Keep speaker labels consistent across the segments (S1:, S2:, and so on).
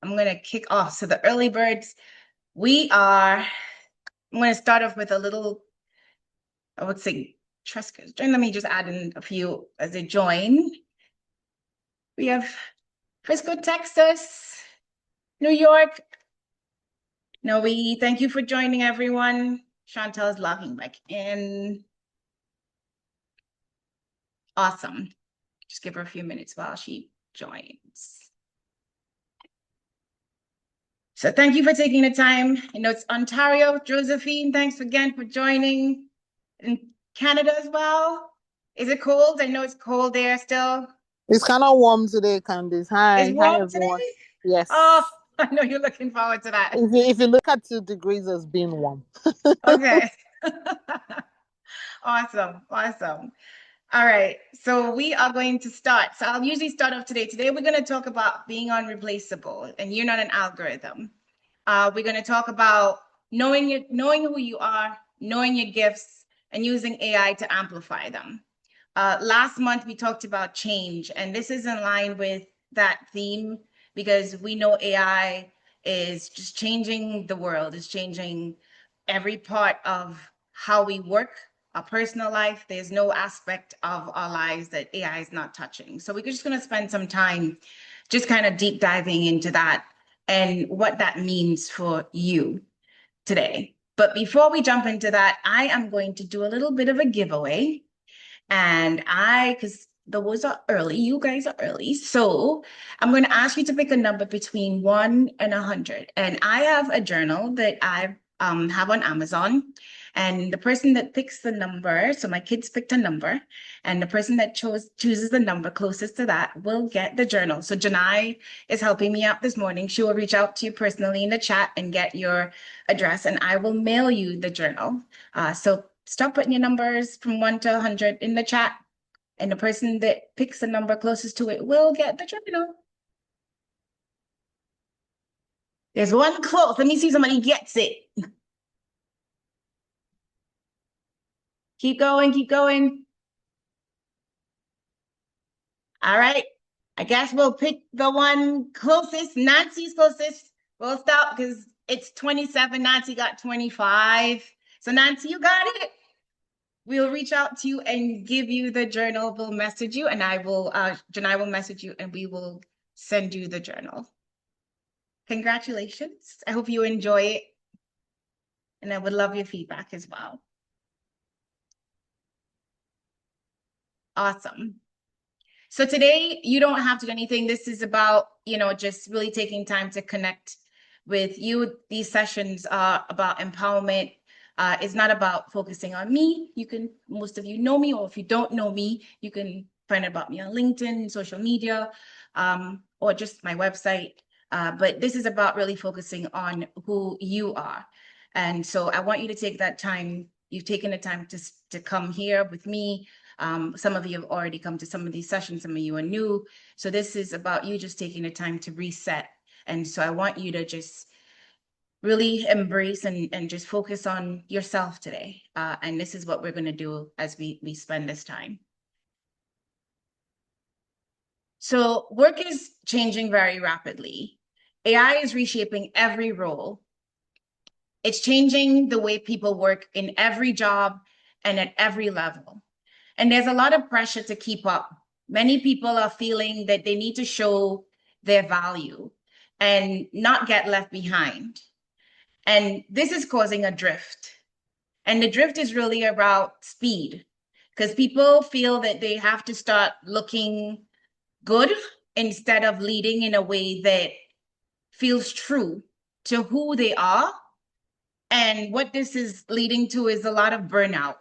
S1: I'm going to kick off. So the early birds, I'm going to start off with a little, I would say, Trescas. Let me just add in a few as they join. We have Frisco, Texas, New York. No, we thank you for joining, everyone. Chantel is logging back in. Awesome. Just give her a few minutes while she joins. So thank you for taking the time. I know it's Ontario. Josephine, thanks again for joining. In Canada as well. Is it cold? I know it's cold there still.
S2: It's kind of warm today, Candice.
S1: It's
S2: Hi,
S1: warm
S2: everyone.
S1: today? Oh,
S2: Yes.
S1: I know you're looking forward to that.
S2: If you look at 2 degrees as being warm.
S1: Okay. Awesome. Awesome. All right. So we are going to start. So I'll usually start off today. Today we're going to talk about being unreplaceable, and you're not an algorithm. We're going to talk about knowing who you are, knowing your gifts, and using AI to amplify them. Last month, we talked about change, and this is in line with that theme because we know AI is just changing the world, is changing every part of how we work, our personal life. There's no aspect of our lives that AI is not touching. So we're just going to spend some time just kind of deep diving into that and what that means for you today. But before we jump into that, I am going to do a little bit of a giveaway. And because those are early, you guys are early. So I'm going to ask you to pick a number between 1 and 100. And I have a journal that I have on Amazon. And the person that picks the number, so my kids picked a number, and the person that chooses the number closest to that will get the journal. So Janai is helping me out this morning. She will reach out to you personally in the chat and get your address, and I will mail you the journal. So stop putting your numbers from 1 to 100 in the chat, and the person that picks the number closest to it will get the journal. There's one close. Let me see if somebody gets it. Keep going, keep going. All right. I guess we'll pick the one closest. Nancy's closest. We'll stop because it's 27. Nancy got 25. So Nancy, you got it. We'll reach out to you and give you the journal. We'll message you, and Janai will message you, and we will send you the journal. Congratulations. I hope you enjoy it. And I would love your feedback as well. Awesome. So today you don't have to do anything. This is about, just really taking time to connect with you. These sessions are about empowerment. It's not about focusing on me. Most of you know me, or if you don't know me, you can find out about me on LinkedIn, social media, or just my website. But this is about really focusing on who you are. And so I want you to take that time. You've taken the time to come here with me. Some of you have already come to some of these sessions. Some of you are new. So this is about you just taking the time to reset. And so I want you to just really embrace and just focus on yourself today. And this is what we're going to do as we spend this time. So work is changing very rapidly. AI is reshaping every role. It's changing the way people work in every job and at every level. And there's a lot of pressure to keep up. Many people are feeling that they need to show their value and not get left behind. And this is causing a drift. And the drift is really about speed, because people feel that they have to start looking good instead of leading in a way that feels true to who they are. And what this is leading to is a lot of burnout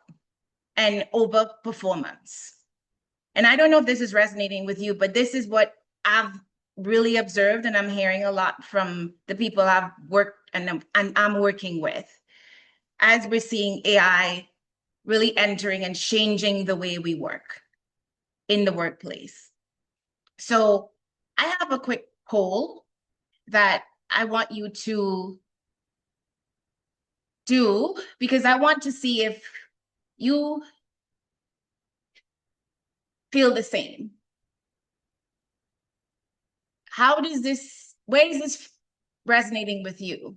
S1: and overperformance. And I don't know if this is resonating with you, but this is what I've really observed, and I'm hearing a lot from the people I've worked and I'm working with, as we're seeing AI really entering and changing the way we work in the workplace. So I have a quick poll that I want you to do, because I want to see if you feel the same. where is this resonating with you?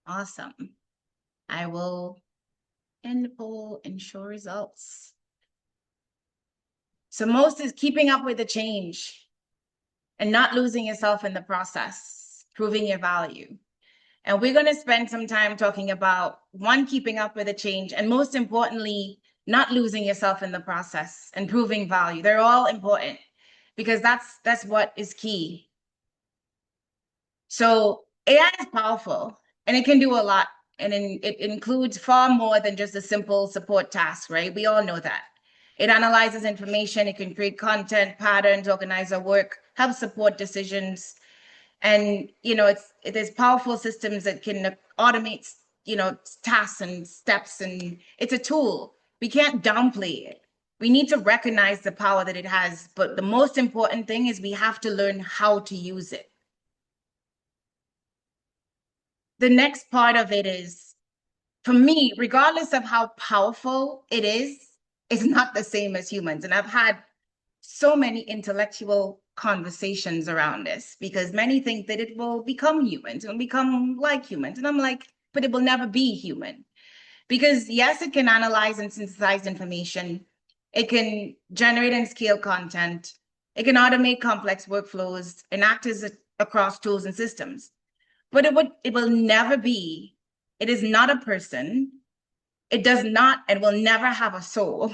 S1: Awesome. I will end the poll and show results. So most is keeping up with the change and not losing yourself in the process, proving your value. And we're going to spend some time talking about one, keeping up with the change, and most importantly, not losing yourself in the process and proving value. They're all important because that's what is key. So AI is powerful and it can do a lot. And it includes far more than just a simple support task, right? We all know that. It analyzes information, it can create content, patterns, organize our work, help support decisions. And, there's powerful systems that can automate, tasks and steps, and it's a tool. We can't downplay it. We need to recognize the power that it has. But the most important thing is we have to learn how to use it. The next part of it is, for me, regardless of how powerful it is, it's not the same as humans. And I've had so many intellectual conversations around this because many think that it will become humans and become like humans. And I'm like, but it will never be human. Because yes, it can analyze and synthesize information. It can generate and scale content. It can automate complex workflows and act as across tools and systems. But it will never be, it is not a person. It does not and will never have a soul.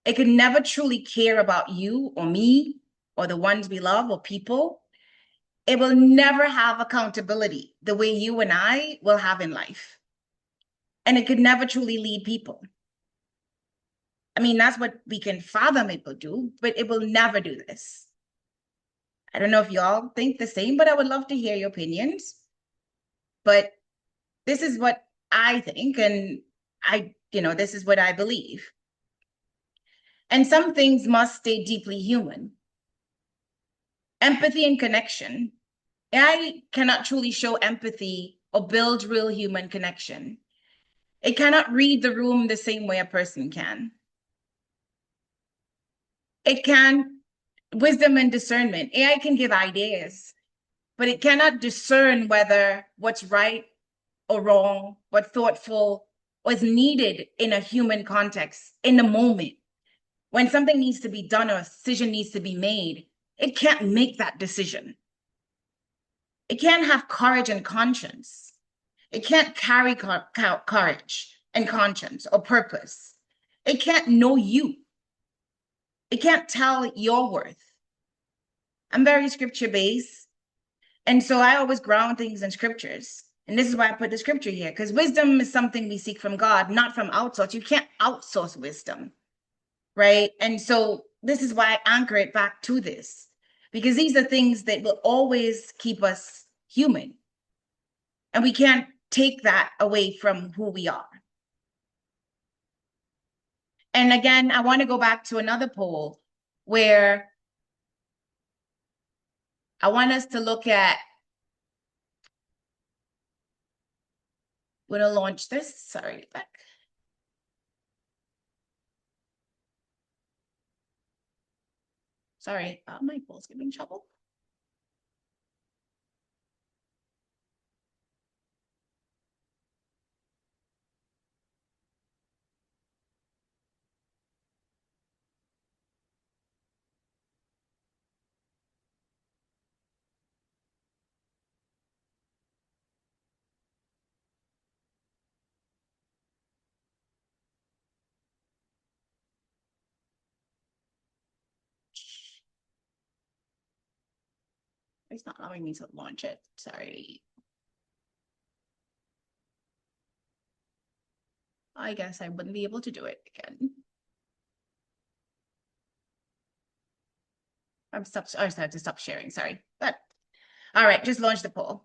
S1: It can never truly care about you or me or the ones we love or people. It will never have accountability the way you and I will have in life. And it could never truly lead people. I mean, that's what we can fathom it will do, but it will never do this. I don't know if y'all think the same, but I would love to hear your opinions. But this is what I think, and this is what I believe. And some things must stay deeply human. Empathy and connection. AI cannot truly show empathy or build real human connection. It cannot read the room the same way a person can. It can, wisdom and discernment. AI can give ideas, but it cannot discern whether what's right or wrong, what's thoughtful, what's needed in a human context, in the moment. When something needs to be done or a decision needs to be made, it can't make that decision. It can't have courage and conscience. It can't carry courage and conscience or purpose. It can't know you. It can't tell your worth. I'm very scripture-based. And so I always ground things in scriptures. And this is why I put the scripture here, because wisdom is something we seek from God, not from outsource. You can't outsource wisdom, right? And so this is why I anchor it back to this, because these are things that will always keep us human. And we can't take that away from who we are. And again, I want to go back to another poll where I want us to look at, we're going to launch this. Sorry, back. Sorry, my poll's giving trouble. It's not allowing me to launch it. Sorry. I guess I wouldn't be able to do it again. I just have to stop sharing. Sorry. But all right, just launch the poll.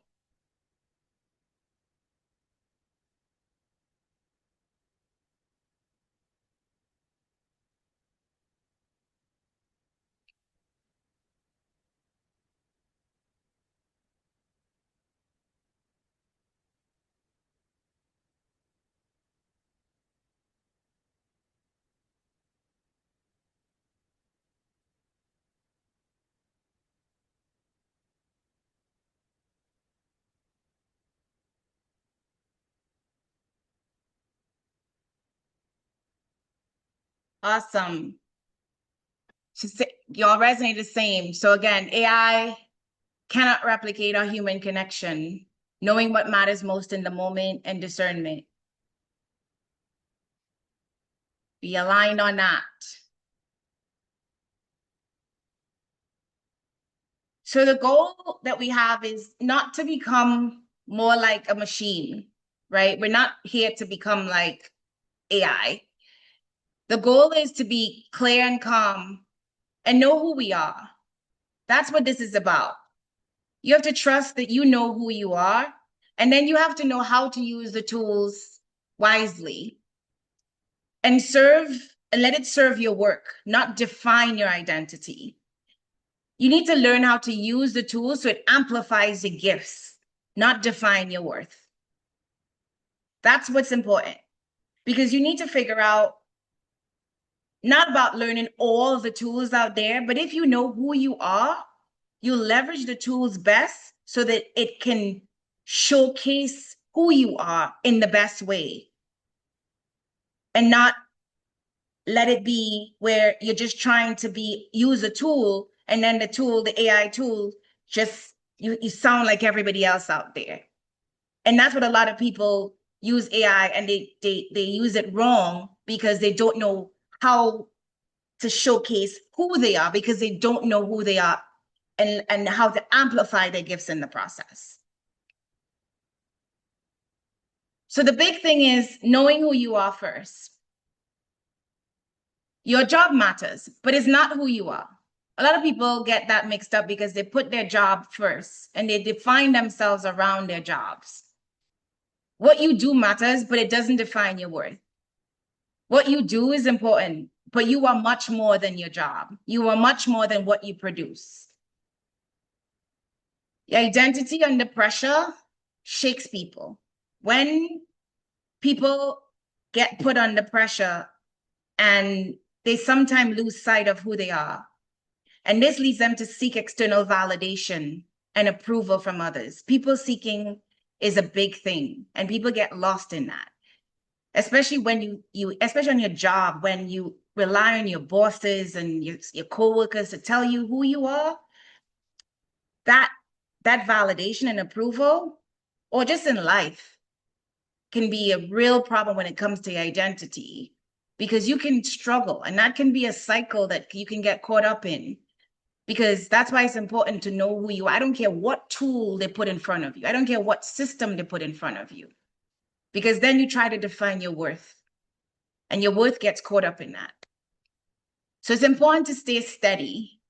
S1: Awesome. Y'all resonate the same. So again, AI cannot replicate our human connection, knowing what matters most in the moment and discernment. Be aligned on that. So the goal that we have is not to become more like a machine, right? We're not here to become like AI. The goal is to be clear and calm and know who we are. That's what this is about. You have to trust that you know who you are, and then you have to know how to use the tools wisely and let it serve your work, not define your identity. You need to learn how to use the tools so it amplifies your gifts, not define your worth. That's what's important, because you need to figure out, not about learning all the tools out there, but if you know who you are, you leverage the tools best so that it can showcase who you are in the best way, and not let it be where you're just trying to use a tool, and then the AI tool, just you sound like everybody else out there. And that's what a lot of people use AI, and they use it wrong because they don't know how to showcase who they are, because they don't know who they are and how to amplify their gifts in the process. So the big thing is knowing who you are first. Your job matters, but it's not who you are. A lot of people get that mixed up because they put their job first and they define themselves around their jobs. What you do matters, but it doesn't define your worth. What you do is important, but you are much more than your job. You are much more than what you produce. Your identity under pressure shakes people. When people get put under pressure, and they sometimes lose sight of who they are, and this leads them to seek external validation and approval from others. People seeking is a big thing, and people get lost in that. Especially when especially on your job, when you rely on your bosses and your coworkers to tell you who you are, that validation and approval, or just in life, can be a real problem when it comes to your identity, because you can struggle, and that can be a cycle that you can get caught up in. Because that's why it's important to know who you are. I don't care what tool they put in front of you. I don't care what system they put in front of you, because then you try to define your worth, and your worth gets caught up in that. So it's important to stay steady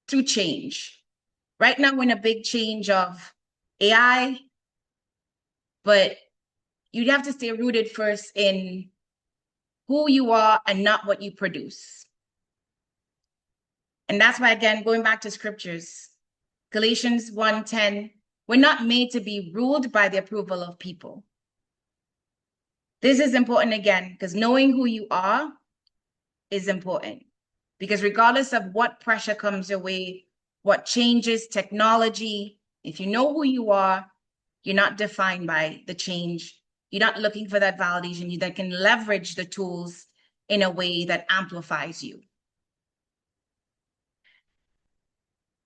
S1: through change. Right now, we're in a big change of AI, but you'd have to stay rooted first in who you are and not what you produce. And that's why, again, going back to scriptures, Galatians 1:10, we're not made to be ruled by the approval of people. This is important again, because knowing who you are is important. Because regardless of what pressure comes your way, what changes, technology, if you know who you are, you're not defined by the change. You're not looking for that validation that can leverage the tools in a way that amplifies you.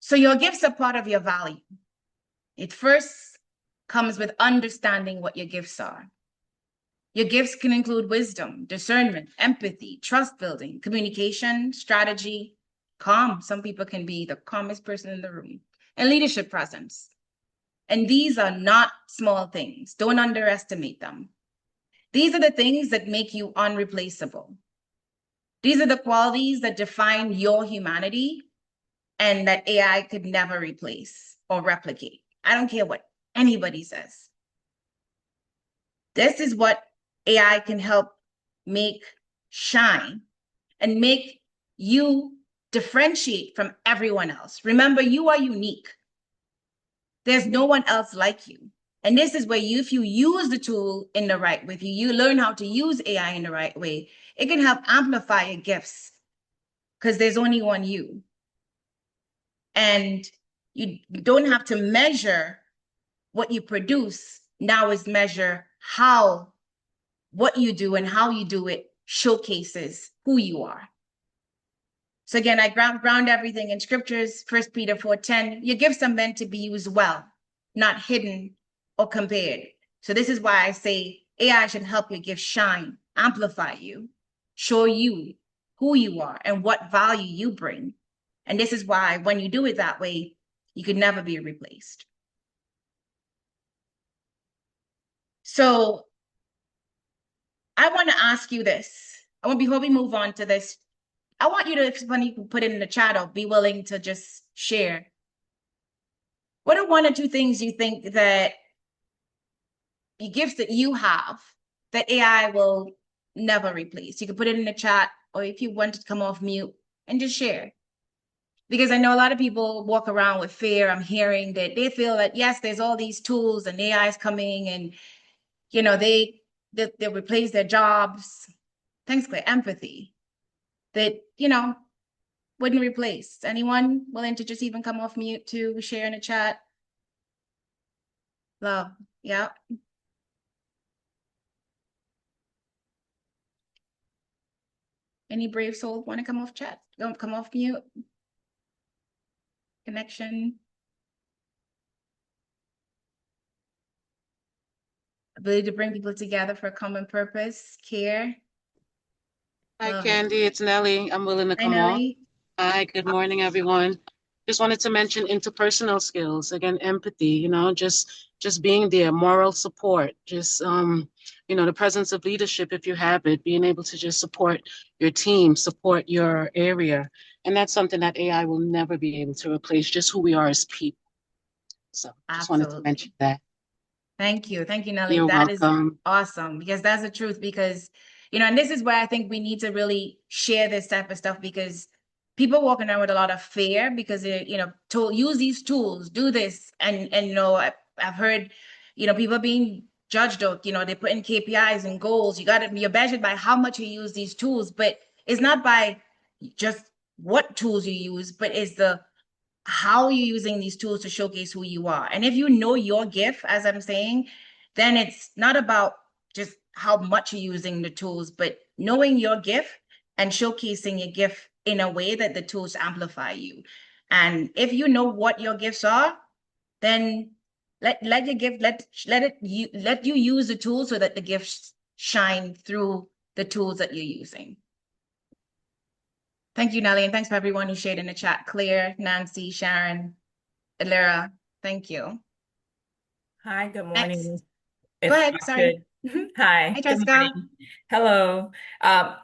S1: So your gifts are part of your value. It first comes with understanding what your gifts are. Your gifts can include wisdom, discernment, empathy, trust building, communication, strategy, calm. Some people can be the calmest person in the room, and leadership presence. And these are not small things. Don't underestimate them. These are the things that make you unreplaceable. These are the qualities that define your humanity and that AI could never replace or replicate. I don't care what anybody says. This is what AI can help make shine and make you differentiate from everyone else. Remember, you are unique. There's no one else like you. And this is where if you use the tool in the right way, if you learn how to use AI in the right way, it can help amplify your gifts, because there's only one you. And you don't have to measure what you produce. Now is measure what you do and how you do it showcases who you are. So again, I ground everything in scriptures, 1 Peter 4:10. Your gifts are meant to be used well, not hidden or compared. So this is why I say AI should help your gifts shine, amplify you, show you who you are and what value you bring. And this is why when you do it that way, you could never be replaced. So I want to ask you this. Before we move on to this, I want you to, when you put it in the chat or be willing to just share. What are one or two things you think that the gifts that you have that AI will never replace? You can put it in the chat, or if you want to come off mute and just share. Because I know a lot of people walk around with fear. I'm hearing that they feel that, yes, there's all these tools and AI is coming and, you know, they'll replace their jobs. Thanks, Claire. Empathy that, you know, wouldn't replace. Anyone willing to just even come off mute to share in the chat? Love. Yeah. Any brave soul want to come off chat? Don't come off mute. Connection. Ability to bring people together for a common purpose. Care.
S3: Hi,
S1: Love.
S3: Candy. It's Nelly. I'm willing to
S1: Hi,
S3: come on.
S1: Nelly.
S3: Hi, good morning, everyone. Just wanted to mention interpersonal skills, again, empathy, just being there, moral support, the presence of leadership if you have it, being able to just support your team, support your area. And that's something that AI will never be able to replace, just who we are as people. So just wanted to mention
S1: Absolutely.
S3: that.
S1: Thank you. Thank you, Nelly.
S3: You're
S1: That is
S3: welcome.
S1: awesome because that's the truth. Because, you know, and this is where I think we need to really share this type of stuff because people walking around with a lot of fear because they, you know, to use these tools, do this. And you know, I've heard, you know, people being judged or, you know, they put in KPIs and goals. You're measured by how much you use these tools, but it's not by just what tools you use, but it's the how are you using these tools to showcase who you are? And if you know your gift, as I'm saying, then it's not about just how much you're using the tools, but knowing your gift and showcasing your gift in a way that the tools amplify you. And if you know what your gifts are, then let your gift let you use the tools so that the gifts shine through the tools that you're using. Thank you, Nelly, and thanks for everyone who shared in the chat. Claire, Nancy, Sharon, Elera, thank you.
S4: Hi, good
S1: Next.
S4: morning.
S1: Go
S4: If
S1: ahead,
S4: I
S1: sorry.
S4: could. Hi,
S1: Hi,
S4: good
S1: Jessica.
S4: morning. Hello. Um,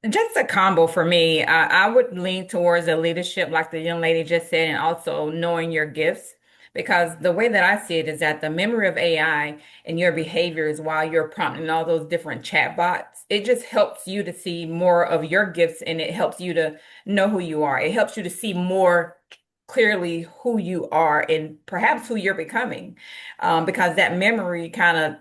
S4: just a combo for me. I would lean towards the leadership, like the young lady just said, and also knowing your gifts. Because the way that I see it is that the memory of AI and your behaviors while you're prompting all those different chatbots, it just helps you to see more of your gifts and it helps you to know who you are. It helps you to see more clearly who you are and perhaps who you're becoming, because that memory kind of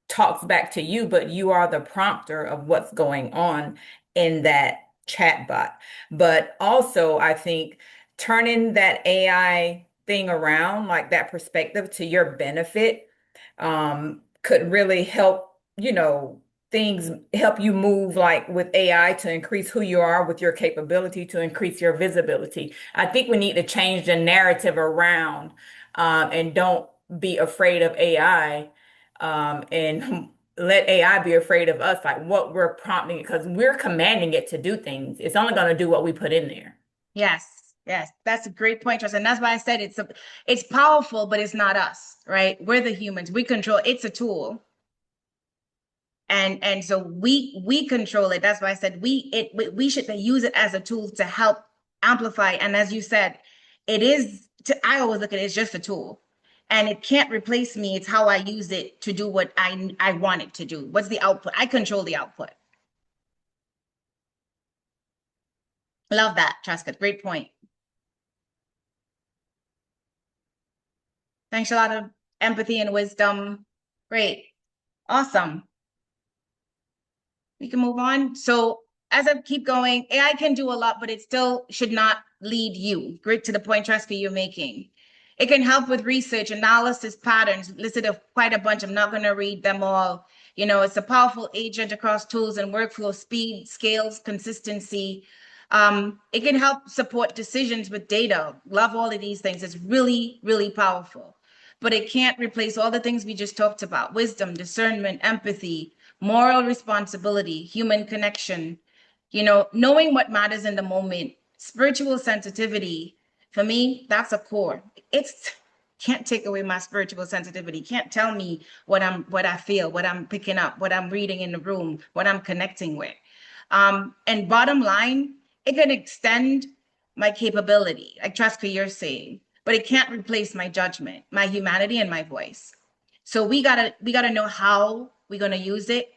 S4: talks back to you, but you are the prompter of what's going on in that chatbot. But also, I think turning that AI thing around, like that perspective to your benefit, could really help, things help you move like with AI to increase who you are with your capability to increase your visibility. I think we need to change the narrative around and don't be afraid of AI, and let AI be afraid of us, like what we're prompting, because we're commanding it to do things. It's only going to do what we put in there.
S1: Yes, yes, that's a great point, Trust. And that's why I said it's powerful, but it's not us, right? We're the humans. We control, it's a tool. And so we control it. That's why I said we should use it as a tool to help amplify. And as you said, I always look at it as just a tool. And it can't replace me. It's how I use it to do what I want it to do. What's the output? I control the output. Love that, Trescott. Great point. Thanks a lot of empathy and wisdom. Great. Awesome. We can move on. So as I keep going, AI can do a lot, but it still should not lead you. Great to the point, Trescott, you're making. It can help with research, analysis, patterns, listed of quite a bunch. I'm not going to read them all. It's a powerful agent across tools and workflow, speed, scales, consistency. It can help support decisions with data. Love all of these things. It's really, really powerful. But it can't replace all the things we just talked about: wisdom, discernment, empathy, moral responsibility, human connection, knowing what matters in the moment, spiritual sensitivity. For me, that's a core. It's can't take away my spiritual sensitivity. Can't tell me what I feel, what I'm picking up, what I'm reading in the room, what I'm connecting with. And bottom line, it can extend my capability, like Traska, you're saying, but it can't replace my judgment, my humanity, and my voice. So we gotta know how we're gonna use it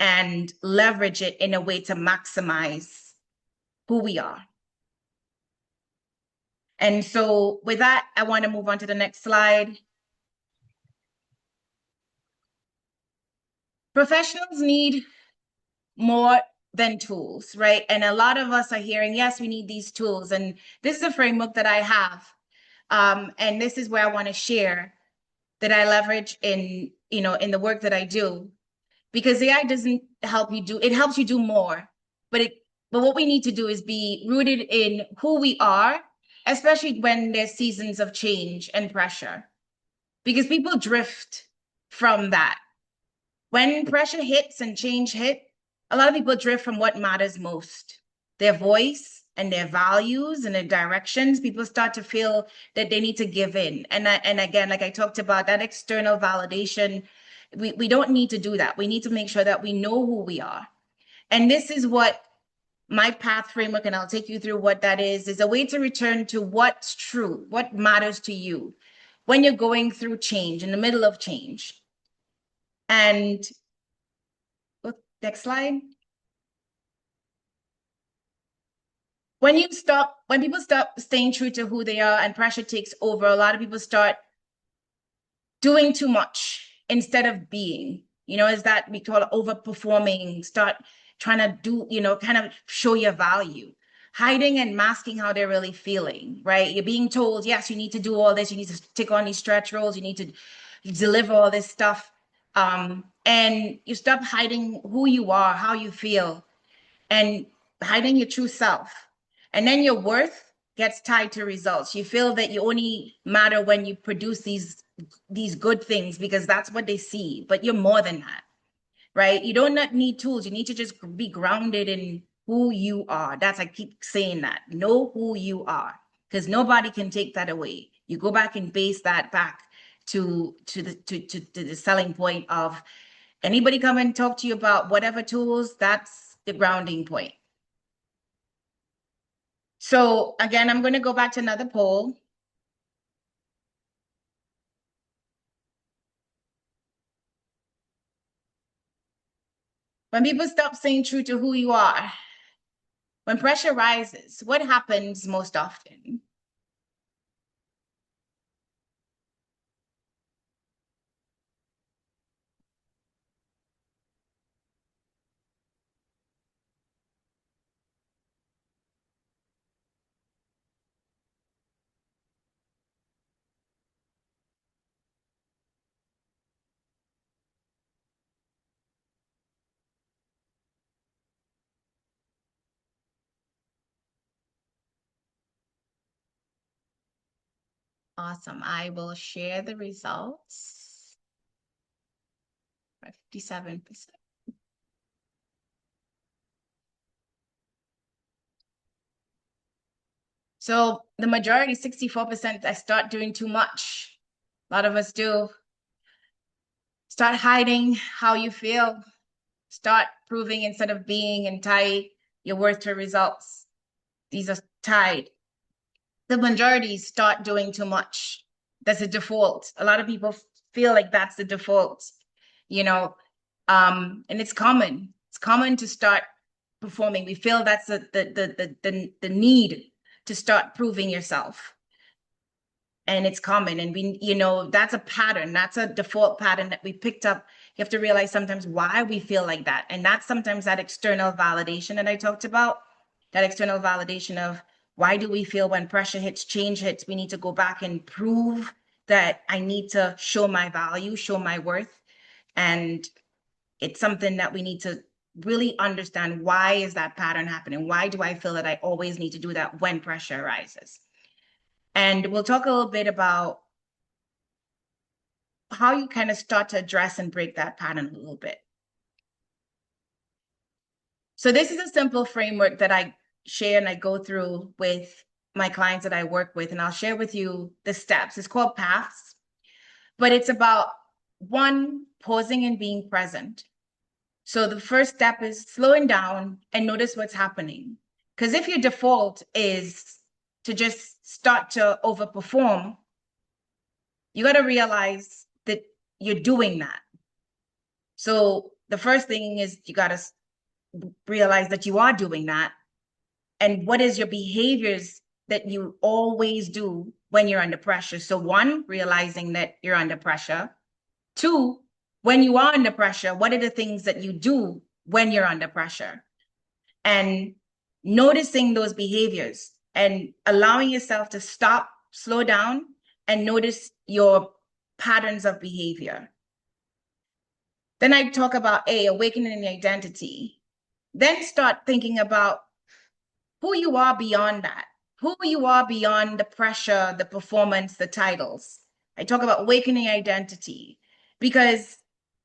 S1: and leverage it in a way to maximize who we are. And so with that, I want to move on to the next slide. Professionals need more than tools, right? And a lot of us are hearing, yes, we need these tools. And this is a framework that I have. And this is where I want to share that I leverage in the work that I do. Because AI doesn't help you do, it helps you do more. But what we need to do is be rooted in who we are, especially when there's seasons of change and pressure. Because people drift from that. When pressure hits and change hit, a lot of people drift from what matters most: their voice and their values and their directions. People start to feel that they need to give in. And again, like I talked about, that external validation, we don't need to do that. We need to make sure that we know who we are. And this is what my path framework, and I'll take you through what that is a way to return to what's true, what matters to you when you're going through change, in the middle of change. And next slide. When people stop staying true to who they are and pressure takes over, a lot of people start doing too much instead of being. Is that we call it overperforming, start trying to do, kind of show your value, hiding and masking how they're really feeling, right? You're being told, yes, you need to do all this, you need to take on these stretch roles, you need to deliver all this stuff. And you stop hiding who you are, how you feel, and hiding your true self. And then your worth gets tied to results. You feel that you only matter when you produce these good things because that's what they see, but you're more than that, right? You don't need tools. You need to just be grounded in who you are. I keep saying that. Know who you are, because nobody can take that away. You go back and base that back to the selling point of anybody come and talk to you about whatever tools, that's the grounding point. So again, I'm going to go back to another poll. When people stop staying true to who you are, when pressure rises, what happens most often? Awesome. I will share the results. 57%. So the majority, 64%, I start doing too much. A lot of us do. Start hiding how you feel. Start proving instead of being, and tie your worth to results. These are tied. The majority start doing too much. That's a default. A lot of people feel like that's the default, and it's common. It's common to start performing. We feel that's the need to start proving yourself. And it's common. And that's a pattern. That's a default pattern that we picked up. You have to realize sometimes why we feel like that. And that's sometimes that external validation that I talked about, that external validation of why do we feel when pressure hits, change hits, we need to go back and prove that I need to show my value, show my worth. And It's something that we need to really understand. Why is that pattern happening? Why do I feel that I always need to do that when pressure arises? And we'll talk a little bit about how you kind of start to address and break that pattern a little bit. So this is a simple framework that I share and I go through with my clients that I work with, and I'll share with you the steps. It's called paths, but it's about one, pausing and being present. So the first step is slowing down and notice what's happening. Because if your default is to just start to overperform, you got to realize that you're doing that. So the first thing is you got to realize that you are doing that. And what is your behaviors that you always do when you're under pressure? So one, realizing that you're under pressure. Two, when you are under pressure, what are the things that you do when you're under pressure? And noticing those behaviors and allowing yourself to stop, slow down, and notice your patterns of behavior. Then I talk about awakening the identity. Then start thinking about who you are beyond that, who you are beyond the pressure, the performance, the titles. I talk about awakening identity because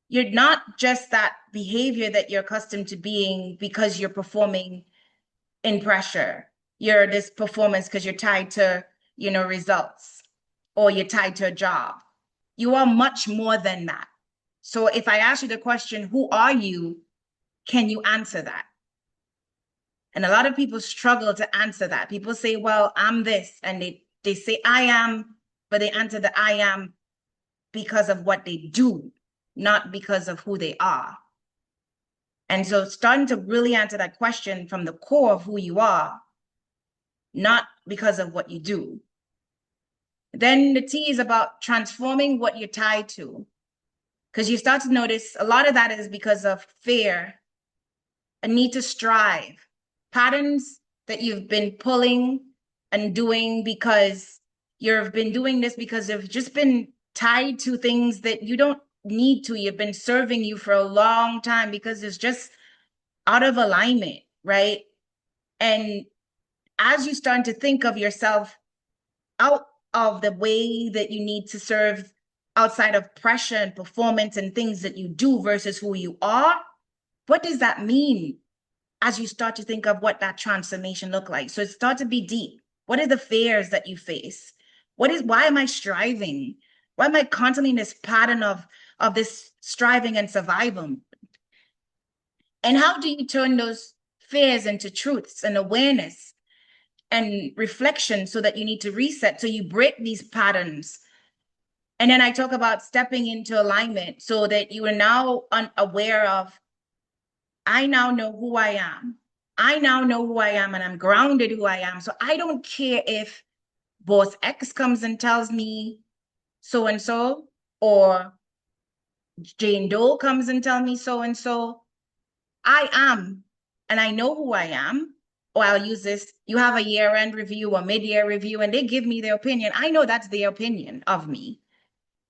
S1: you're not just that behavior that you're accustomed to being because you're performing in pressure. You're this performance because you're tied to, results, or you're tied to a job. You are much more than that. So if I ask you the question, who are you? Can you answer that? And a lot of people struggle to answer that. People say, well, I'm this, and they say I am, but they answer the I am because of what they do, not because of who they are. And so starting to really answer that question from the core of who you are, not because of what you do. Then the T is about transforming what you're tied to, because you start to notice a lot of that is because of fear, a need to strive, patterns that you've been pulling and doing because you've been doing this because they've just been tied to things that you don't need to. You've been serving you for a long time because it's just out of alignment, right? And as you start to think of yourself out of the way that you need to serve outside of pressure and performance and things that you do versus who you are, what does that mean as you start to think of what that transformation look like? So it start to be deep. What are the fears that you face? Why am I striving? Why am I constantly in this pattern of this striving and survival? And how do you turn those fears into truths and awareness and reflection so that you need to reset, so you break these patterns? And then I talk about stepping into alignment so that you are now aware of, I now know who I am. I now know who I am, and I'm grounded who I am. So I don't care if boss X comes and tells me so and so, or Jane Doe comes and tells me so and so. I am, and I know who I am. Or I'll use this, you have a year-end review or mid-year review, and they give me their opinion. I know that's their opinion of me.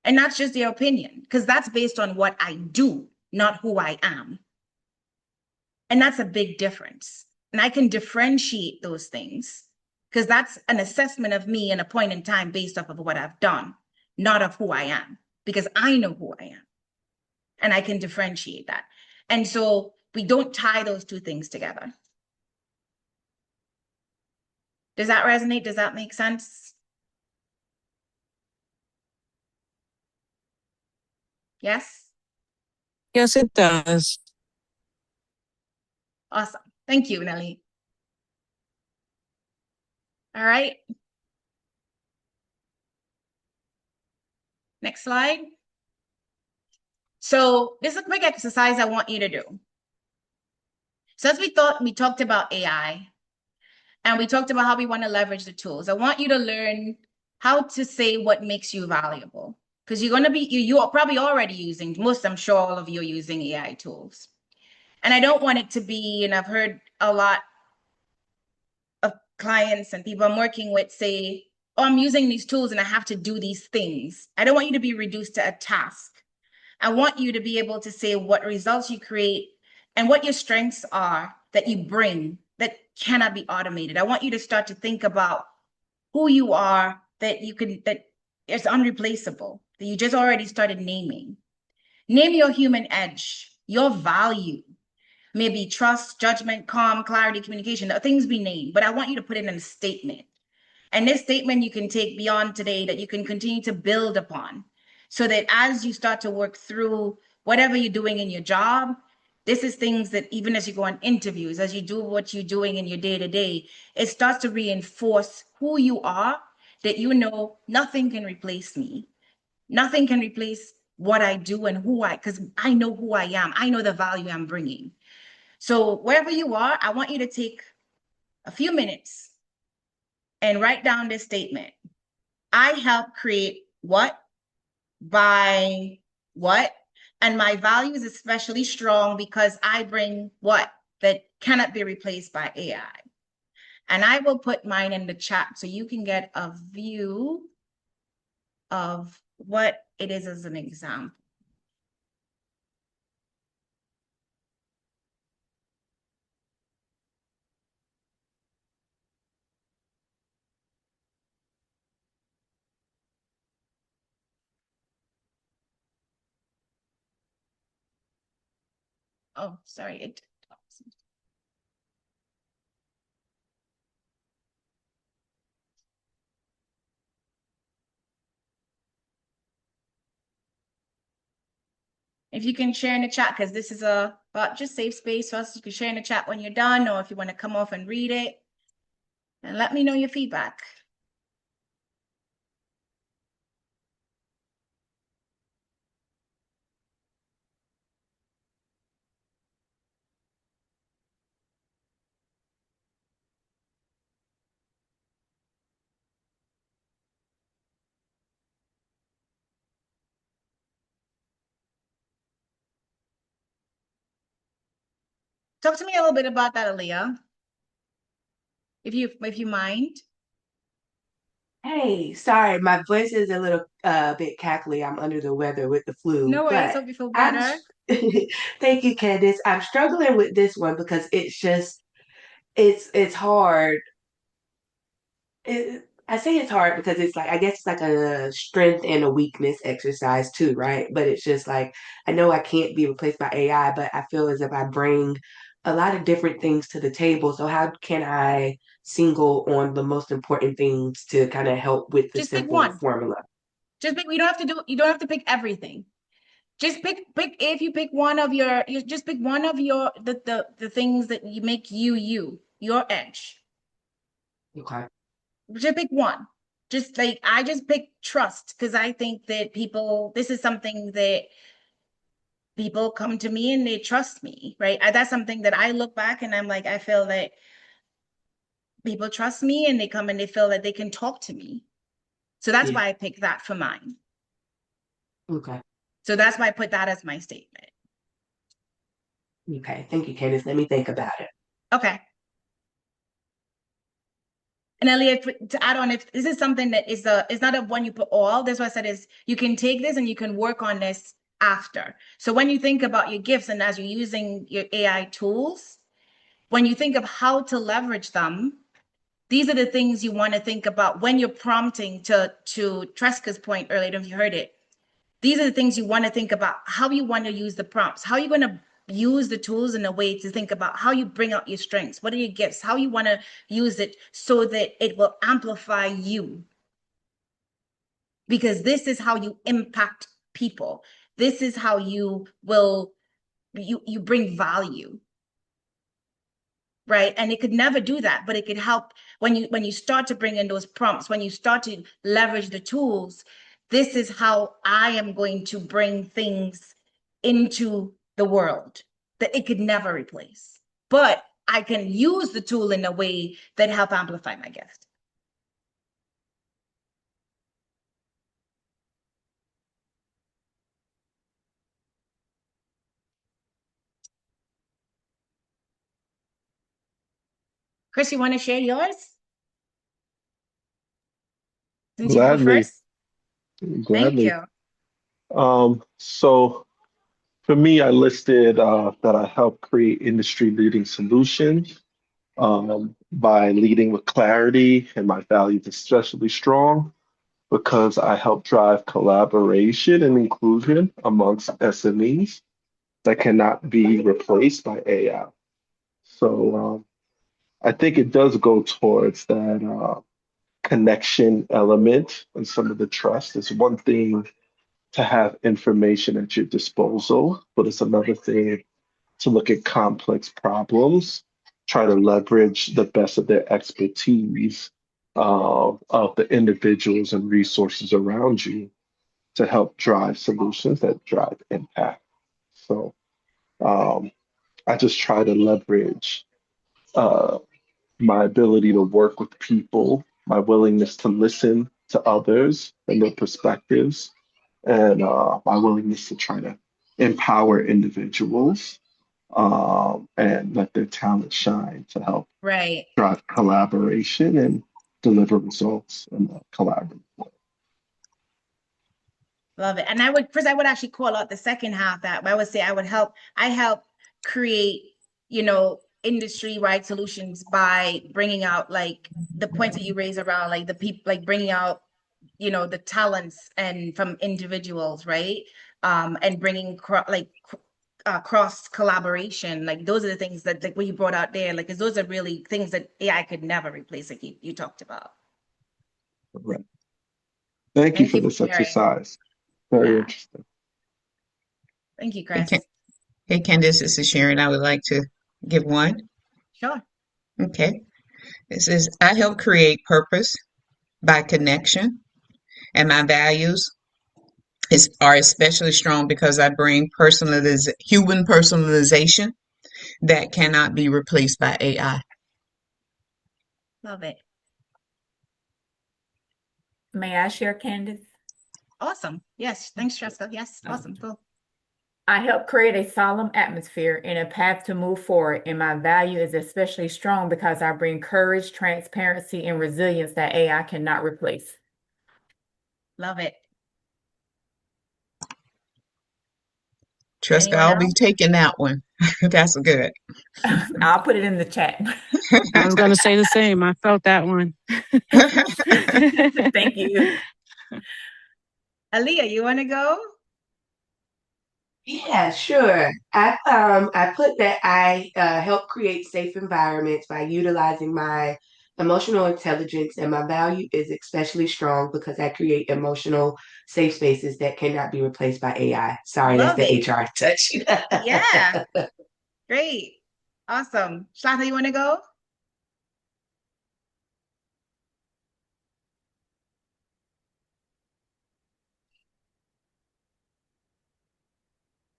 S1: And that's just their opinion, because that's based on what I do, not who I am. And that's a big difference. And I can differentiate those things because that's an assessment of me in a point in time based off of what I've done, not of who I am, because I know who I am and I can differentiate that. And so we don't tie those two things together. Does that resonate? Does that make sense? Yes?
S3: Yes, it does.
S1: Awesome. Thank you, Nelly. All right. Next slide. So this is a quick exercise I want you to do. So as we talked about AI, and we talked about how we want to leverage the tools. I want you to learn how to say what makes you valuable, because you're going to be, you are probably already using, I'm sure all of you are using AI tools. And I don't want it to be, and I've heard a lot of clients and people I'm working with say, oh, I'm using these tools and I have to do these things. I don't want you to be reduced to a task. I want you to be able to say what results you create and what your strengths are that you bring that cannot be automated. I want you to start to think about who you are that you can, that is unreplaceable, that you just already started naming. Name your human edge, your value. Maybe trust, judgment, calm, clarity, communication, the things we name, but I want you to put it in a statement. And this statement you can take beyond today that you can continue to build upon so that as you start to work through whatever you're doing in your job, this is things that even as you go on interviews, as you do what you're doing in your day to day, it starts to reinforce who you are, that you know nothing can replace me. Nothing can replace what I do and who because I know who I am. I know the value I'm bringing. So wherever you are, I want you to take a few minutes and write down this statement. I help create what by what? And my value is especially strong because I bring what that cannot be replaced by AI. And I will put mine in the chat so you can get a view of what it is as an example. Oh, sorry. If you can share in the chat, because this is about just safe space for us, you can share in the chat when you're done, or if you want to come off and read it, and let me know your feedback. Talk to me a little bit about that, Aaliyah, if you mind.
S5: Hey, sorry, my voice is a little bit cackly. I'm under the weather with the flu,
S1: No worries.
S5: but
S1: Hope you feel
S5: I'm
S1: better.
S5: thank you, Candice. I'm struggling with this one because it's hard. I say it's hard because it's like I guess it's like a strength and a weakness exercise too, right? But it's just like I know I can't be replaced by AI, but I feel as if I bring a lot of different things to the table. So how can I single on the most important things to kind of help with the
S1: Just pick
S5: simple
S1: one.
S5: formula?
S1: Just pick. You don't have to pick everything. Just pick if you pick one of you just pick one of the things that you make your edge.
S5: Okay.
S1: Just pick one. Just like I just pick trust because I think that this is something that people come to me and they trust me, right? That's something that I look back and I'm like, I feel that people trust me and they come and they feel that they can talk to me. So that's
S5: Yeah.
S1: why I picked that for mine.
S5: Okay.
S1: So that's why I put that as my statement.
S5: Okay. Thank you, Candice. Let me think about it.
S1: Okay. And Elliot, to add on, if this is something that is not a one you put all, that's what I said is you can take this and you can work on this after. So when you think about your gifts and as you're using your AI tools, when you think of how to leverage them, these are the things you want to think about when you're prompting to Tresca's point earlier, if you heard it. These are the things you want to think about, how you want to use the prompts, how you're going to use the tools in a way to think about how you bring out your strengths, what are your gifts, how you want to use it so that it will amplify you. Because this is how you impact people. This is how you will, you bring value. Right. And it could never do that, but it could help when you start to bring in those prompts, when you start to leverage the tools. This is how I am going to bring things into the world that it could never replace. But I can use the tool in a way that help amplify my gift. Chris, you want to share yours? Since you go
S6: Gladly,
S1: first. Thank
S6: gladly.
S1: you.
S6: So For me, I listed that I help create industry-leading solutions by leading with clarity, and my values especially strong because I help drive collaboration and inclusion amongst SMEs that cannot be replaced by AI. So I think it does go towards that connection element and some of the trust. It's one thing to have information at your disposal, but it's another thing to look at complex problems, try to leverage the best of their expertise of the individuals and resources around you to help drive solutions that drive impact. So um, I just try to leverage uh, my ability to work with people, my willingness to listen to others and their perspectives, and my willingness to try to empower individuals and let their talent shine to help
S1: Right.
S6: drive collaboration and deliver results in a collaborative way.
S1: Love it. And I would, Chris, I would actually call out the second half that I would say I help create, industry-wide solutions by bringing out like the points that you raise around like the people, like bringing out, the talents and from individuals, right? And bringing cross collaboration. Like those are the things that like what you brought out there, like, 'cause those are really things that AI could never replace, like you talked about.
S6: Right. Thank you
S1: Thank
S6: for
S1: you for
S6: this
S1: sharing.
S6: exercise. Very
S1: Yeah.
S6: interesting.
S1: Thank you,
S7: Hey,
S1: Chris.
S7: hey, Candice, this is Sharon. I would like to give one.
S1: Sure.
S7: Okay. This is I help create purpose by connection, and my values are especially strong because I bring human personalization that cannot be replaced by AI.
S1: Love it.
S4: May I share, Candace?
S1: Awesome. Yes. Thanks, Jessica. Yes. Awesome. Cool.
S4: I help create a solemn atmosphere and a path to move forward, and my value is especially strong because I bring courage, transparency, and resilience that AI cannot replace.
S1: Love it.
S7: Trust
S1: Anyone
S7: I'll be
S1: else?
S7: taking that one. That's good.
S4: I'll put it in the chat.
S3: I was gonna say the same. I felt that one.
S4: Thank you.
S1: Aaliyah, you want to go?
S5: Yeah, sure. I put that I help create safe environments by utilizing my emotional intelligence, and my value is especially strong because I create emotional safe spaces that cannot be replaced by AI. Sorry, that's
S1: Love
S5: the
S1: it.
S5: HR touch.
S1: Yeah. Great. Awesome. Shanta, you want to go?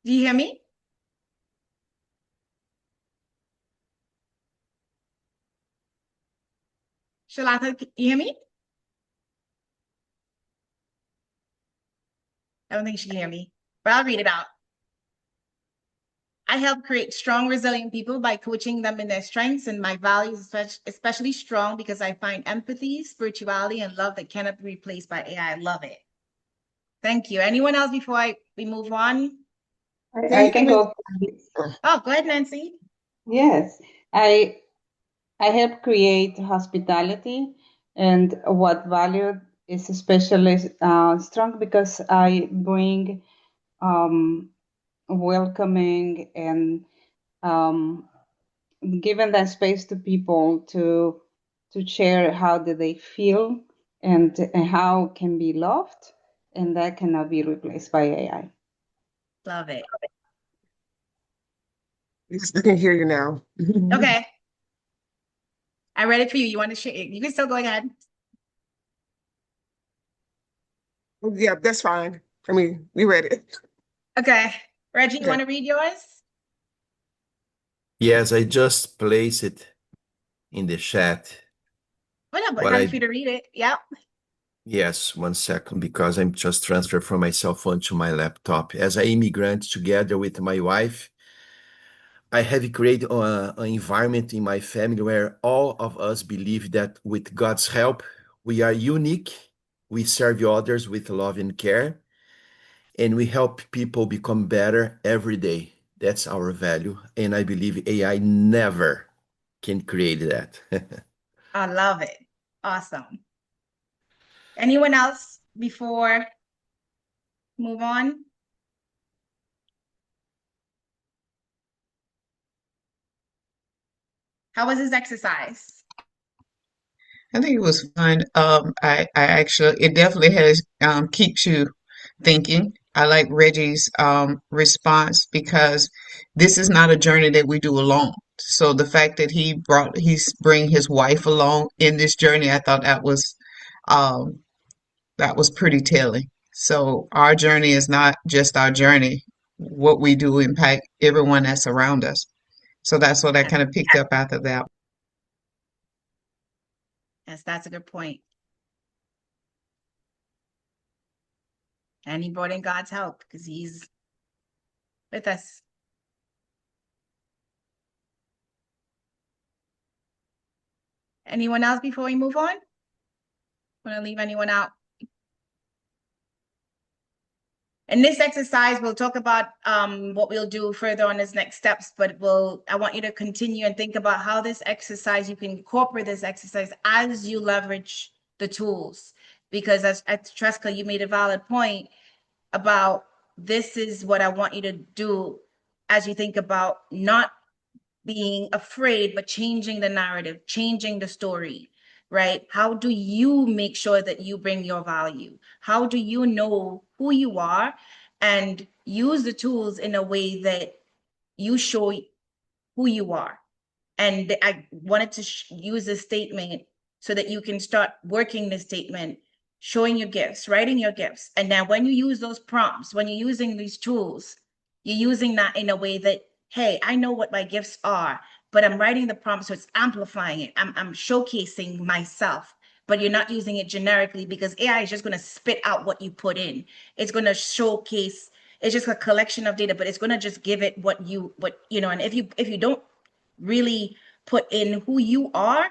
S1: Do you hear me? Shalata, you hear me? I don't think she can hear me, but I'll read it out. I help create strong, resilient people by coaching them in their strengths, and my values especially strong because I find empathy, spirituality, and love that cannot be replaced by AI. I love it. Thank you. Anyone else before we move on?
S8: I can go.
S1: Oh, go ahead, Nancy.
S8: Yes, I I help create hospitality, and what value is especially strong because I bring welcoming and um, giving that space to people to share how do they feel and how can be loved, and that cannot be replaced by AI.
S1: Love it.
S9: Yes, I can hear you now.
S1: Okay. I read it for you. You want to share? You can still go ahead.
S9: Yeah, that's fine. I mean, we read it.
S1: Okay. Reggie, you
S9: Okay.
S1: want to read yours?
S10: Yes, I just placed it in the chat.
S1: Oh, no, but
S10: What
S1: happy
S10: I,
S1: for you to read it. Yep.
S10: yes, one second, because I'm just transferred from my cell phone to my laptop. As an immigrant together with my wife, I have created an environment in my family where all of us believe that with God's help, we are unique. We serve others with love and care. and we help people become better every day. That's our value. And I believe AI never can create that.
S1: I love it. Awesome. Anyone else before move on? How was this exercise?
S7: I think it was fun. I actually, it definitely has keeps you thinking. I like Reggie's response because this is not a journey that we do alone. So the fact that he's bring his wife along in this journey, I thought um, that was pretty telling. So our journey is not just our journey. What we do impact everyone that's around us. So that's what I
S1: Yes,
S7: kind of picked up after that.
S1: yes, that's a good point. And he brought in God's help because he's with us. Anyone else before we move on? Want to leave anyone out? In this exercise, we'll talk about what we'll do further on as next steps, but I want you to continue and think about how this exercise, you can incorporate this exercise as you leverage the tools. Because as Tresca, you made a valid point about this is what I want you to do as you think about not being afraid, but changing the narrative, changing the story, right? How do you make sure that you bring your value? How do you know who you are and use the tools in a way that you show who you are? And I wanted to use this statement so that you can start working this statement, showing your gifts, writing your gifts. And now when you use those prompts, when you're using these tools, you're using that in a way that, hey, I know what my gifts are, but I'm writing the prompt, so it's amplifying it. I'm showcasing myself, but you're not using it generically because AI is just going to spit out what you put in. It's going to showcase, it's just a collection of data, but it's going to just give it what you know, and if you don't really put in who you are,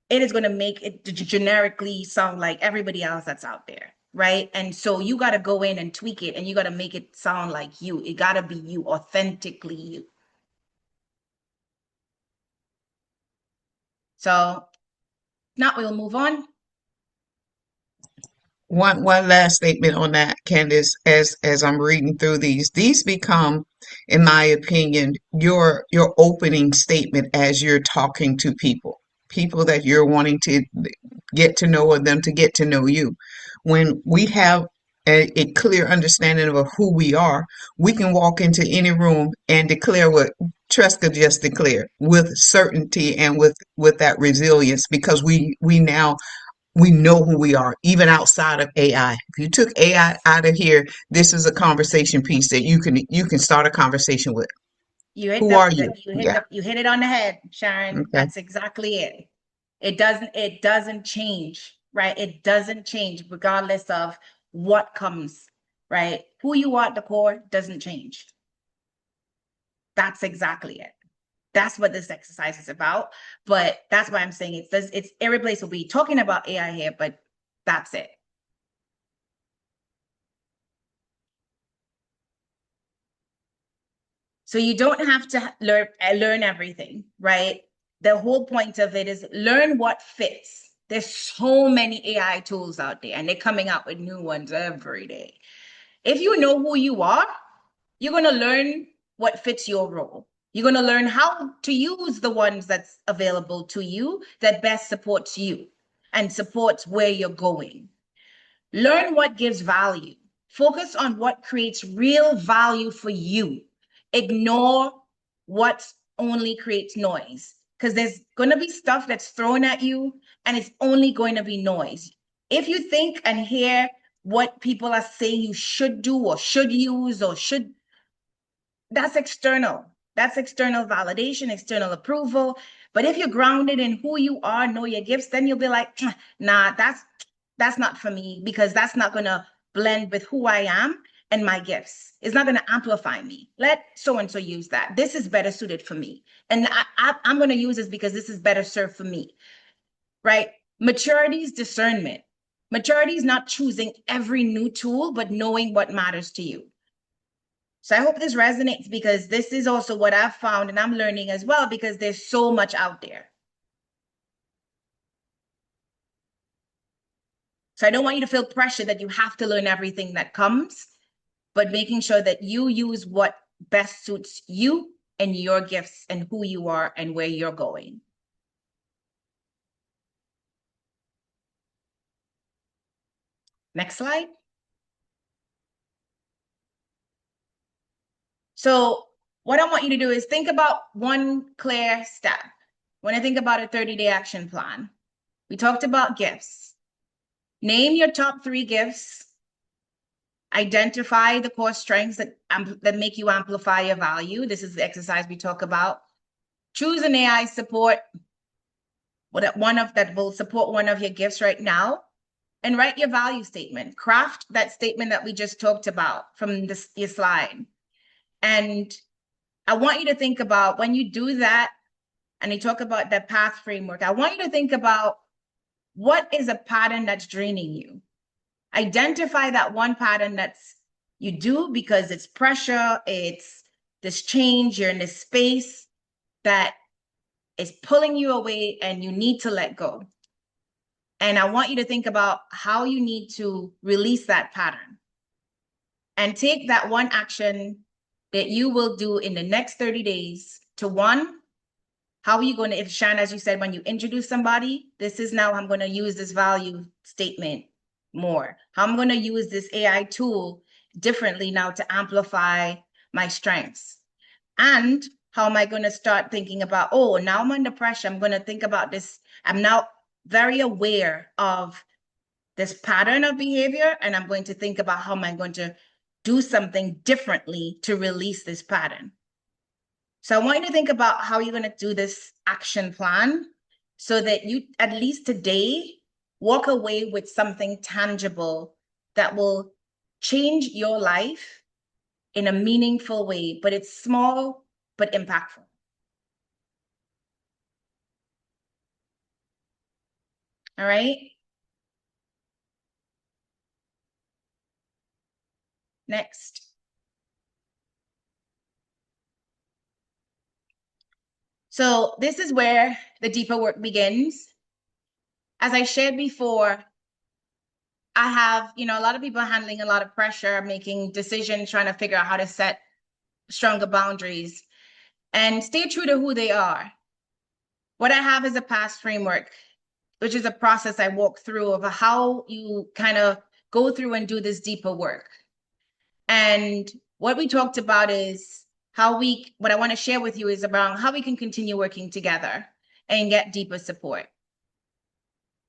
S1: it is going to make it generically sound like everybody else that's out there, right? And so you got to go in and tweak it and you got to make it sound like you. It got to be you, authentically you. So now we'll move on.
S7: One last statement on that, Candace, as I'm reading through these become, in my opinion, your opening statement as you're talking to people that you're wanting to get to know or them to get to know you. When we have a clear understanding of who we are, we can walk into any room and declare what Tresca just declared with certainty and with that resilience because we now we know who we are, even outside of AI. If you took AI out of here, this is a conversation piece that you can start a conversation with.
S1: You hit
S7: Who are you? Yeah.
S1: you hit it on the head, Sharon.
S7: Okay.
S1: That's exactly it. It doesn't change, right? It doesn't change regardless of what comes, right? Who you are at the core doesn't change. That's exactly it. That's what this exercise is about. But that's why I'm saying it's irreplaceable. We're talking about AI here, but that's it. So you don't have to learn everything, right? The whole point of it is learn what fits. There's so many AI tools out there, and they're coming out with new ones every day. If you know who you are, you're going to learn what fits your role. You're going to learn how to use the ones that's available to you that best supports you and supports where you're going. Learn what gives value. Focus on what creates real value for you. Ignore what only creates noise because there's going to be stuff that's thrown at you and it's only going to be noise. If you think and hear what people are saying you should do or should use or should, that's external. That's external validation, external approval. But if you're grounded in who you are, know your gifts, then you'll be like, nah, that's not for me because that's not going to blend with who I am and my gifts. It's not going to amplify me. Let so-and-so use that. This is better suited for me. And I'm going to use this because this is better served for me, right? Maturity is discernment. Maturity is not choosing every new tool, but knowing what matters to you. So I hope this resonates, because this is also what I've found, and I'm learning as well, because there's so much out there. So I don't want you to feel pressure that you have to learn everything that comes, but making sure that you use what best suits you and your gifts and who you are and where you're going. Next slide. So what I want you to do is think about one clear step. When I think about a 30-day action plan, we talked about gifts. Name your top 3 gifts. Identify the core strengths that make you amplify your value. This is the exercise we talk about. Choose an AI support, that will support one of your gifts right now, and write your value statement. Craft that statement that we just talked about from your slide. And I want you to think about, when you do that, and you talk about that path framework, I want you to think about, what is a pattern that's draining you? Identify that one pattern that's you do because it's pressure, it's this change, you're in this space that is pulling you away and you need to let go. And I want you to think about how you need to release that pattern. And take that one action that you will do in the next 30 days to, one, how are you going to, if Shan, as you said, when you introduce somebody, this is now, I'm going to use this value statement more. How I'm going to use this AI tool differently now to amplify my strengths. And how am I going to start thinking about, oh, now I'm under pressure, I'm going to think about this. I'm now very aware of this pattern of behavior, and I'm going to think about how am I going to do something differently to release this pattern. So I want you to think about how you're going to do this action plan, so that you, at least today, walk away with something tangible that will change your life in a meaningful way, but it's small but impactful. All right. Next. So this is where the deeper work begins. As I shared before, I have, a lot of people handling a lot of pressure, making decisions, trying to figure out how to set stronger boundaries and stay true to who they are. What I have is a past framework, which is a process I walk through of how you kind of go through and do this deeper work. And what we talked about is what I want to share with you is about how we can continue working together and get deeper support.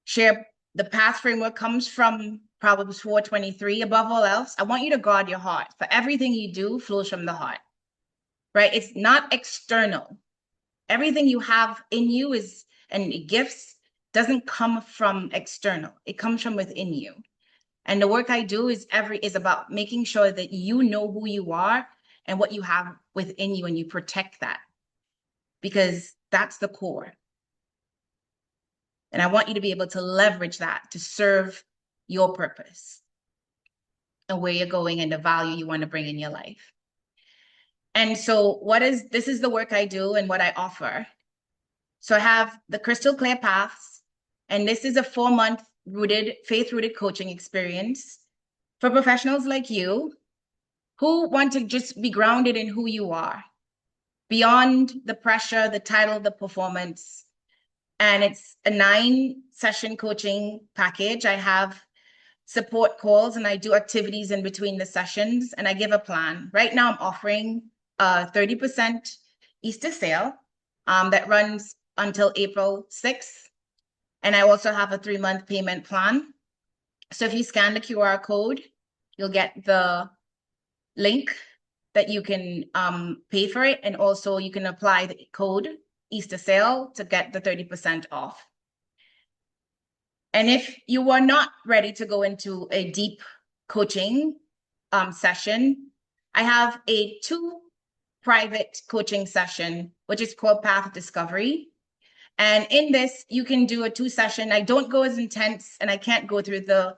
S1: Share the path framework comes from Proverbs 4:23. Above all else, I want you to guard your heart. For everything you do flows from the heart, right? It's not external. Everything you have in you and gifts doesn't come from external. It comes from within you. And the work I do is about making sure that you know who you are and what you have within you, and you protect that, because that's the core. And I want you to be able to leverage that to serve your purpose and where you're going and the value you want to bring in your life. And so this is the work I do and what I offer. So I have the Crystal Clear Paths, and this is a 4-month faith-rooted coaching experience for professionals like you who want to just be grounded in who you are, beyond the pressure, the title, the performance. And it's a 9-session coaching package. I have support calls and I do activities in between the sessions, and I give a plan. Right now I'm offering a 30% Easter sale that runs until April 6th. And I also have a 3-month payment plan. So if you scan the QR code, you'll get the link that you can pay for it. And also you can apply the code Easter sale to get the 30% off. And if you are not ready to go into a deep coaching session, I have a 2 private coaching session, which is called Path Discovery. And in this, you can do a 2-session. I don't go as intense and I can't go through the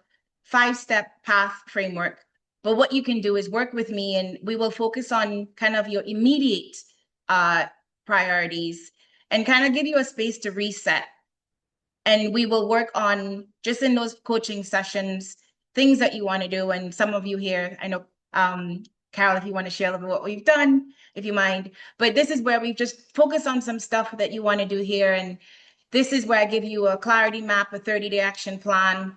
S1: 5-step path framework. But what you can do is work with me and we will focus on kind of your immediate priorities and kind of give you a space to reset. And we will work on, just in those coaching sessions, things that you want to do. And some of you here, I know, Carol, if you want to share a little bit what we've done, if you mind. But this is where we've just focused on some stuff that you want to do here. And this is where I give you a clarity map, a 30-day action plan.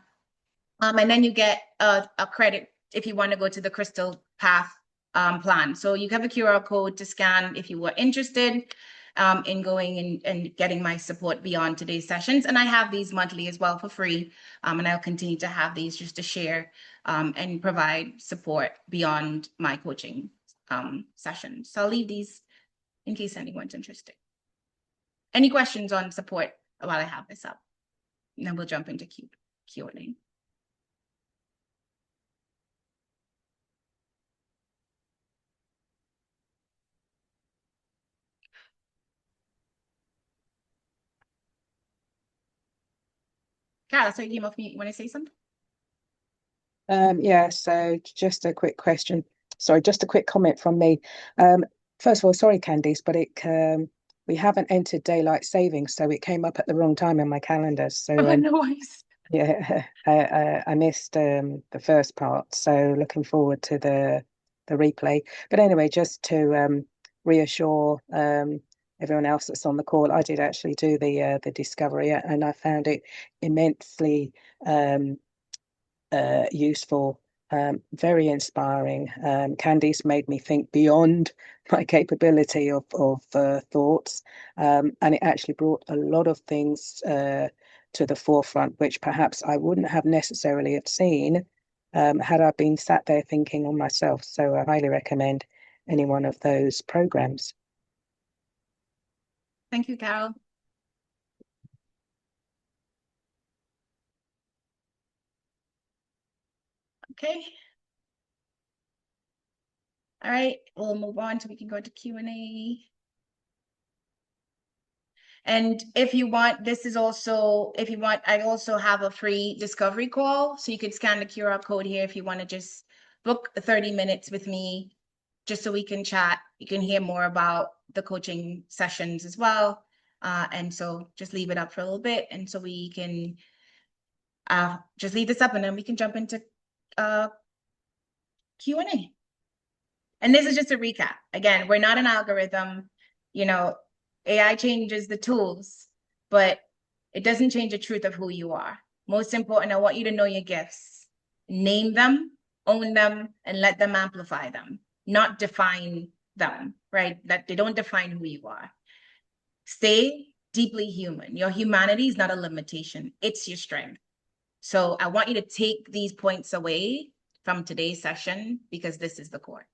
S1: And then you get a credit if you want to go to the Crystal Path plan. So you have a QR code to scan if you were interested in going and getting my support beyond today's sessions. And I have these monthly as well for free. And I'll continue to have these just to share and provide support beyond my coaching sessions. So I'll leave these in case anyone's interested. Any questions on support while I have this up? And then we'll jump into Q&A. Carol, so you came off mute. You want to say something?
S11: Yeah, so just a quick question. Sorry, just a quick comment from me. First of all, sorry, Candice, but we haven't entered daylight savings, so it came up at the wrong time in my calendar. So
S1: no worries.
S11: yeah, I missed the first part. So looking forward to the replay. But anyway, just to reassure everyone else that's on the call, I did actually do the discovery, and I found it immensely useful, very inspiring. Candice made me think beyond my capability of thoughts, and it actually brought a lot of things to the forefront, which perhaps I wouldn't have necessarily have seen had I been sat there thinking on myself. So I highly recommend any one of those programs.
S1: Thank you, Carol. Okay. All right, we'll move on so we can go to Q&A. And if you want, this is also, if you want, I also have a free discovery call. So you could scan the QR code here if you want to just book 30 minutes with me, just so we can chat. You can hear more about the coaching sessions as well. And so just leave it up for a little bit. And so we can just leave this up and then we can jump into Q&A. And this is just a recap. Again, we're not an algorithm. You know, AI changes the tools, but it doesn't change the truth of who you are. Most important, I want you to know your gifts. Name them, own them, and let them amplify them, not define them, right? That they don't define who you are. Stay deeply human. Your humanity is not a limitation. It's your strength. So I want you to take these points away from today's session because this is the core.